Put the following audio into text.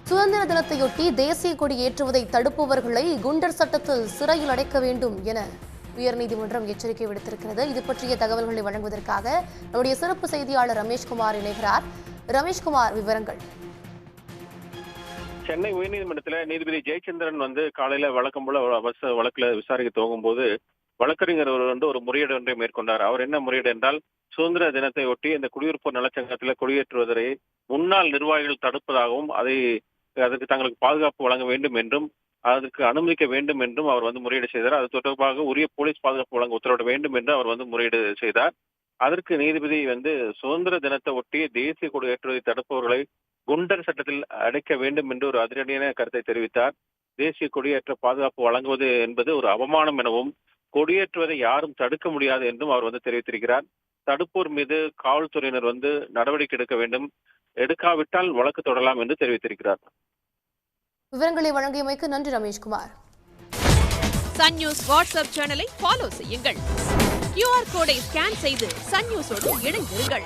சுதந்திர தினத்தையொட்டி தேசிய கொடி ஏற்றுவதை தடுப்பவர்களை குண்டர் சட்டத்தில் சிறையில் அடைக்க வேண்டும் என உயர்நீதிமன்றம் எச்சரிக்கை விடுத்திருக்கிறது. இது பற்றிய தகவல்களை வழங்குவதற்காக நம்முடைய சிறப்பு செய்தியாளர் ரமேஷ்குமார் இணைகிறார். ரமேஷ்குமார், விவரங்கள். சென்னை உயர்நீதிமன்றத்தில் நீதிபதி ஜெயச்சந்திரன் காலையில வழக்கம் போல வழக்குல விசாரிக்க துவங்கும் போது வழக்கறிஞர் ஒரு முறையீடு ஒன்றை மேற்கொண்டார். அவர் என்ன முறையீடு என்றால், சுதந்திர தினத்தை ஒட்டி இந்த குடியிருப்போர் நலச்சங்கத்தில் கொடியேற்றுவதை முன்னாள் நிர்வாகிகள் தடுப்பதாகவும் அதற்கு தங்களுக்கு பாதுகாப்பு வழங்க வேண்டும் என்றும் அதற்கு அனுமதிக்க வேண்டும் என்றும் அவர் முறையீடு செய்தார். அது தொடர்பாக உரிய போலீஸ் பாதுகாப்பு வழங்க உத்தரவிட வேண்டும் என்று அவர் முறையீடு செய்தார். அதற்கு நீதிபதி சுதந்திர தினத்தை ஒட்டி தேசிய கொடி ஏற்றுவதை தடுப்பவர்களை குண்டர் சட்டத்தில் அடைக்க வேண்டும் என்று ஒரு அதிரடியான கருத்தை தெரிவித்தார். தேசிய கொடியேற்ற பாதுகாப்பு வழங்குவது என்பது ஒரு அவமானம் எனவும், கொடியேற்றுவதை யாரும் தடுக்க முடியாது என்றும் அவர் தெரிவித்திருக்கிறார். தடுப்போர் மீது காவல்துறையினர் நடவடிக்கை எடுக்க வேண்டும், எடுக்காவிட்டால் வழக்கு தொடரலாம் என்று தெரிவித்திருக்கிறார். விவரங்களை வழங்கியமைக்கு நன்றி ரமேஷ்குமார். சன் நியூஸ் வாட்ஸ்அப் சேனலை ஃபாலோ செய்யுங்கள். QR கோடை ஸ்கேன் செய்து சன் நியூஸோடு இணைந்திருங்கள்.